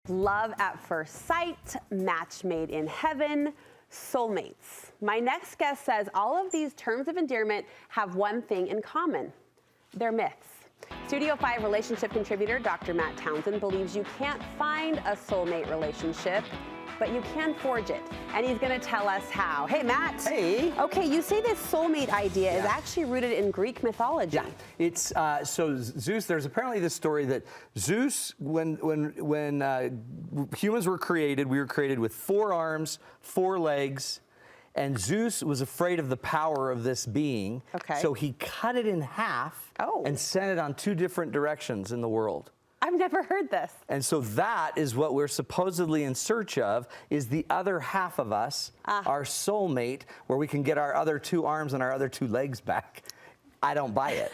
Love at first sight, match made in heaven, soulmates. My next guest says all of these terms of endearment have one thing in common. They're myths. Studio 5 relationship contributor Dr. Townsend believes you can't find a soulmate relationship, but you can forge it. And he's gonna tell us how. Hey, Matt. Hey. Okay, you say this soulmate idea is actually rooted in Greek mythology. Yeah, it's, so Zeus, there's apparently this story that Zeus, when humans were created, we were created with 4 arms, 4 legs, and Zeus was afraid of the power of this being. Okay. So he cut it in half and sent it on 2 different directions in the world. I've never heard this. And so that is what we're supposedly in search of, is the other half of us, our soulmate, where we can get our other 2 arms and our other 2 legs back. I don't buy it.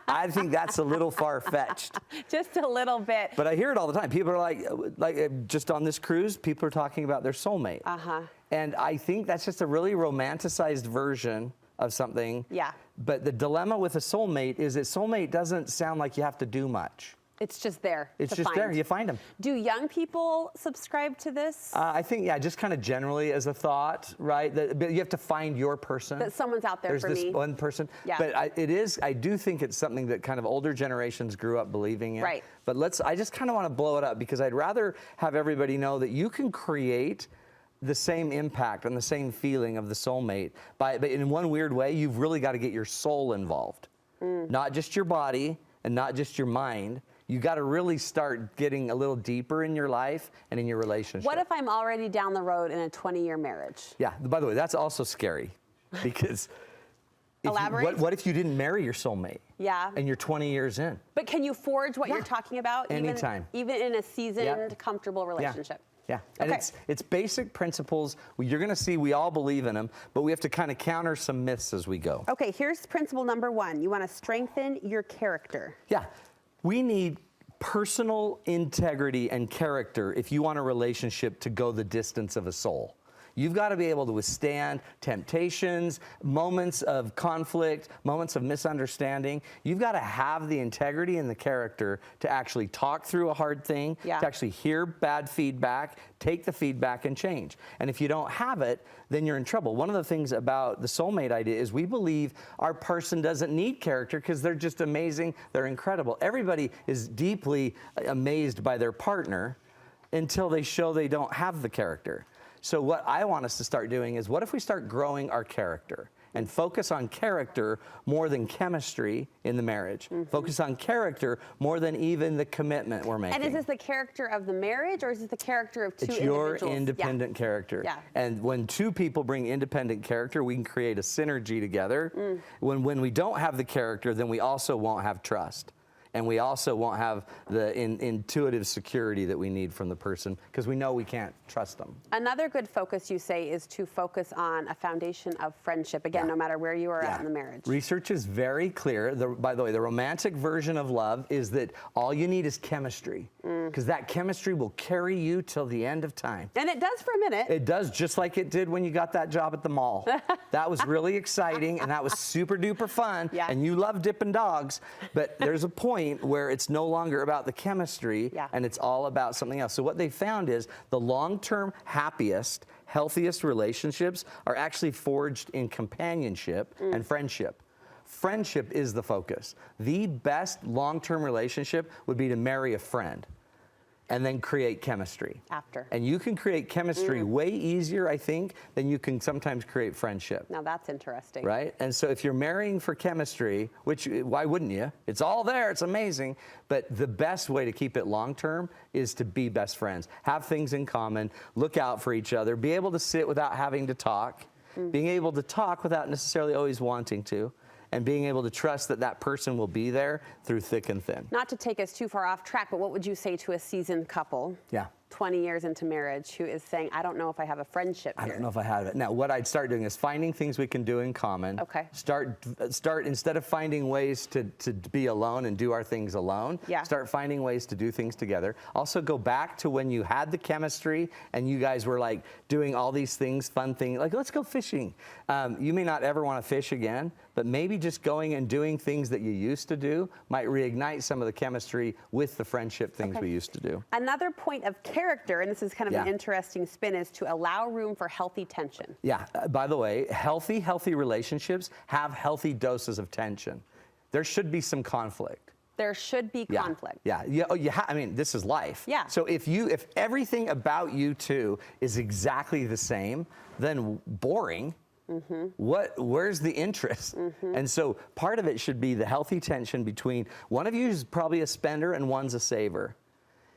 I think that's a little far-fetched. Just a little bit. But I hear it all the time. People are like just on this cruise, people are talking about their soulmate. And I think that's just a really romanticized version of something. Yeah. But the dilemma with a soulmate is that soulmate doesn't sound like you have to do much. It's just there. It's just there. You find them. Do young people subscribe to this? I think, yeah, just kind of generally as a thought, right? But you have to find your person. That someone's out there for me. There's this one person. Yeah. But I do think it's something that kind of older generations grew up believing in. Right. But I just kind of want to blow it up because I'd rather have everybody know that you can create the same impact and the same feeling of the soulmate. But in one weird way, you've really got to get your soul involved. Not just your body and not just your mind. You got to really start getting a little deeper in your life and in your relationship. What if I'm already down the road in a 20-year marriage? Yeah, by the way, that's also scary because what if you didn't marry your soulmate? Yeah. And you're 20 years in? But can you forge what you're talking about? Anytime. Even in a seasoned, comfortable relationship? Yeah. And it's basic principles. You're going to see we all believe in them, but we have to kind of counter some myths as we go. Okay, here's principle number 1. You want to strengthen your character. Yeah. We need personal integrity and character if you want a relationship to go the distance of a soul. You've got to be able to withstand temptations, moments of conflict, moments of misunderstanding. You've got to have the integrity and the character to actually talk through a hard thing, to actually hear bad feedback, take the feedback and change. And if you don't have it, then you're in trouble. One of the things about the soulmate idea is we believe our person doesn't need character because they're just amazing, they're incredible. Everybody is deeply amazed by their partner until they show they don't have the character. So what I want us to start doing is, what if we start growing our character and focus on character more than chemistry in the marriage? Focus on character more than even the commitment we're making. And is this the character of the marriage, or is this the character of 2 individuals? It's your independent character. Yeah. And when 2 people bring independent character, we can create a synergy together. When we don't have the character, then we also won't have trust. And we also won't have the intuitive security that we need from the person because we know we can't trust them. Another good focus, you say, is to focus on a foundation of friendship. Again, no matter where you are at in the marriage. Research is very clear. By the way, the romantic version of love is that all you need is chemistry because that chemistry will carry you till the end of time. And it does for a minute. It does, just like it did when you got that job at the mall. That was really exciting and that was super duper fun. And you love dipping dogs, but there's a point where it's no longer about the chemistry and it's all about something else. So what they found is the long-term happiest, healthiest relationships are actually forged in companionship and friendship. Friendship is the focus. The best long-term relationship would be to marry a friend and then create chemistry. After. And you can create chemistry way easier, I think, than you can sometimes create friendship. Now that's interesting. Right? And so if you're marrying for chemistry, which, why wouldn't you? It's all there, it's amazing. But the best way to keep it long-term is to be best friends. Have things in common, look out for each other, be able to sit without having to talk, being able to talk without necessarily always wanting to, and being able to trust that that person will be there through thick and thin. Not to take us too far off track, but what would you say to a seasoned couple? 20 years into marriage who is saying, I don't know if I have a friendship here. I don't know if I have it. Now, what I'd start doing is finding things we can do in common. Okay. Start instead of finding ways to be alone and do our things alone, start finding ways to do things together. Also go back to when you had the chemistry and you guys were like doing all these things, fun things, like let's go fishing. You may not ever want to fish again, but maybe just going and doing things that you used to do might reignite some of the chemistry with the friendship things we used to do. Another point of character, and this is kind of an interesting spin, is to allow room for healthy tension. Yeah, by the way, healthy relationships have healthy doses of tension. There should be some conflict. There should be conflict. I mean, this is life. Yeah. So if everything about you two is exactly the same, then boring. Where's the interest? And so part of it should be the healthy tension between one of you is probably a spender and one's a saver.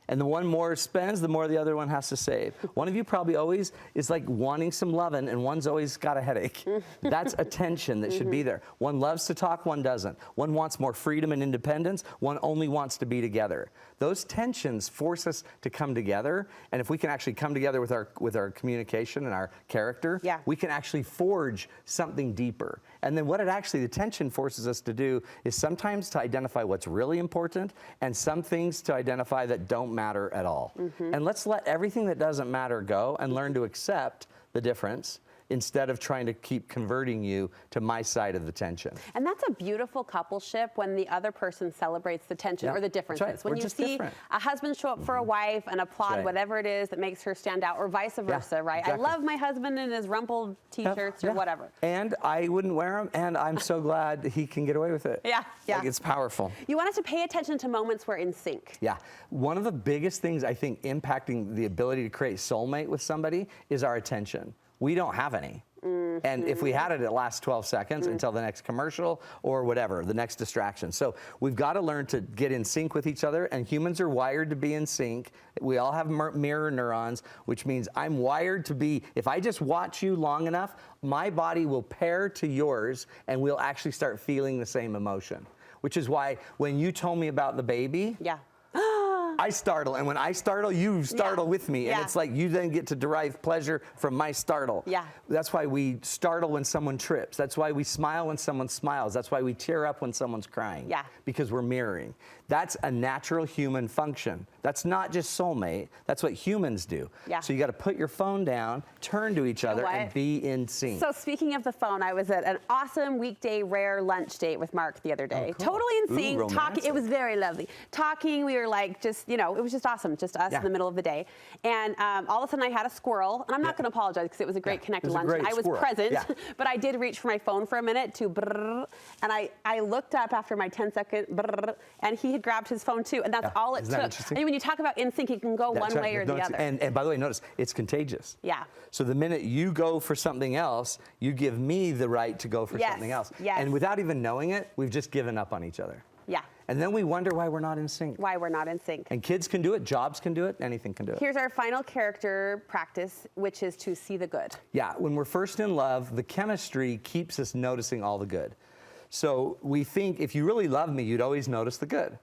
And the one more spends, the more the other one has to save. One of you probably always is like wanting some loving and one's always got a headache. That's a tension that should be there. One loves to talk, one doesn't. One wants more freedom and independence, one only wants to be together. Those tensions force us to come together, and if we can actually come together with our communication and our character, we can actually forge something deeper. And then the tension forces us to do is sometimes to identify what's really important and some things to identify that don't matter at all. And let's let everything that doesn't matter go and learn to accept the difference instead of trying to keep converting you to my side of the tension. And that's a beautiful coupleship when the other person celebrates the tension or the differences. Right. When We're you see different. a husband show up for a wife and applaud whatever it is that makes her stand out, or vice versa, right? Exactly. I love my husband in his rumpled t-shirts or whatever. And I wouldn't wear them, and I'm so glad he can get away with it. Like, it's powerful. You want us to pay attention to moments we're in sync. Yeah. One of the biggest things I think impacting the ability to create soulmate with somebody is our attention. We don't have any. And if we had it, it lasts 12 seconds until the next commercial or whatever, the next distraction. So we've got to learn to get in sync with each other, and humans are wired to be in sync. We all have mirror neurons, which means I'm wired to be, if I just watch you long enough, my body will pair to yours and we'll actually start feeling the same emotion. Which is why when you told me about the baby, I startle, and when I startle, you startle with me, and it's like you then get to derive pleasure from my startle. That's why we startle when someone trips. That's why we smile when someone smiles. That's why we tear up when someone's crying. Because we're mirroring. That's a natural human function. That's not just soulmate. That's what humans do. So you got to put your phone down, turn to each other, and be in sync. So speaking of the phone, I was at an awesome weekday rare lunch date with Mark the other day. Totally in sync. Talking. It was very lovely. Talking. We were like just, it was just awesome. Just us in the middle of the day. And all of a sudden I had a squirrel. And I'm not going to apologize because it was a great connected lunch. I was present, but I did reach for my phone for a minute to brrr, and I looked up after my 10-second brrr, and he had grabbed his phone too. And that's all it took. And when you talk about in sync, it can go one way or the other. And by the way, notice, it's contagious. So the minute you go for something else, you give me the right to go for something else. And without even knowing it, we've just given up on each other. And then we wonder why we're not in sync. Why we're not in sync. And kids can do it, jobs can do it, anything can do it. Here's our final character practice, which is to see the good. When we're first in love, the chemistry keeps us noticing all the good. So we think if you really love me, you'd always notice the good.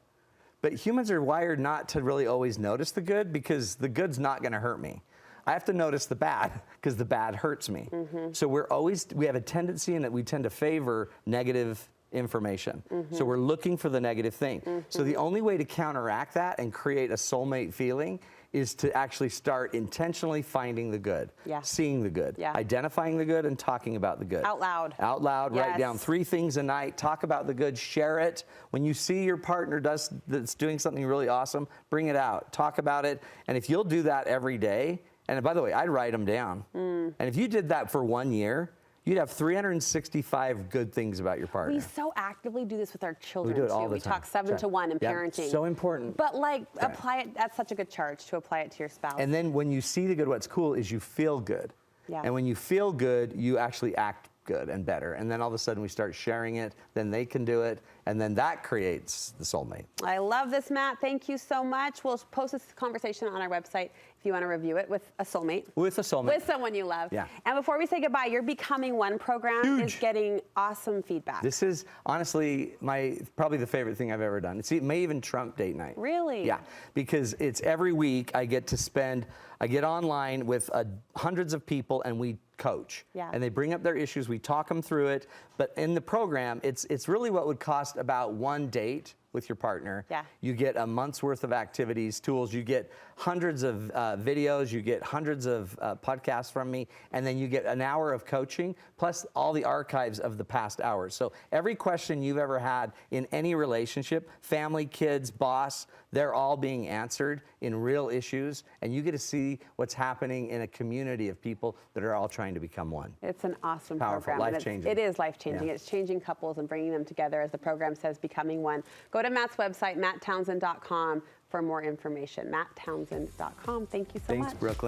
But humans are wired not to really always notice the good because the good's not going to hurt me. I have to notice the bad because the bad hurts me. So we have a tendency in that we tend to favor negative information. So we're looking for the negative thing. So the only way to counteract that and create a soulmate feeling is to actually start intentionally finding the good, seeing the good, identifying the good, and talking about the good. Out loud. Out loud, write down 3 things a night, talk about the good, share it. When you see your partner that's doing something really awesome, bring it out, talk about it. And if you'll do that every day, and by the way, I'd write them down. And if you did that for 1 year, you'd have 365 good things about your partner. We so actively do this with our children, we do it too. all the We time. talk 7 to 1 in parenting. So important. But apply it, that's such a good charge to apply it to your spouse. And then when you see the good, what's cool is you feel good. And when you feel good, you actually act good and better. And then all of a sudden we start sharing it, then they can do it, and then that creates the soulmate. I love this, Matt. Thank you so much. We'll post this conversation on our website if you want to review it with a soulmate. With a soulmate. With someone you love. Yeah. And before we say goodbye, your Becoming One program is getting awesome feedback. This is honestly probably the favorite thing I've ever done. It may even trump date night. Really? Yeah, because it's every week I get online with hundreds of people and we coach. Yeah. And they bring up their issues, we talk them through it, but in the program, it's really what would cost about one date with your partner. Yeah. You get a month's worth of activities, tools, you get hundreds of videos, you get hundreds of podcasts from me, and then you get an hour of coaching, plus all the archives of the past hours. So every question you've ever had in any relationship, family, kids, boss, they're all being answered in real issues, and you get to see what's happening in a community of people that are all trying to become one. It's an awesome Powerful, program. life-changing. It is life-changing. Yeah. It's changing couples and bringing them together, as the program says, Becoming One. Go to Matt's website, matttownsend.com, for more information. matttownsend.com. Thank you so much. Thanks, Brooklyn.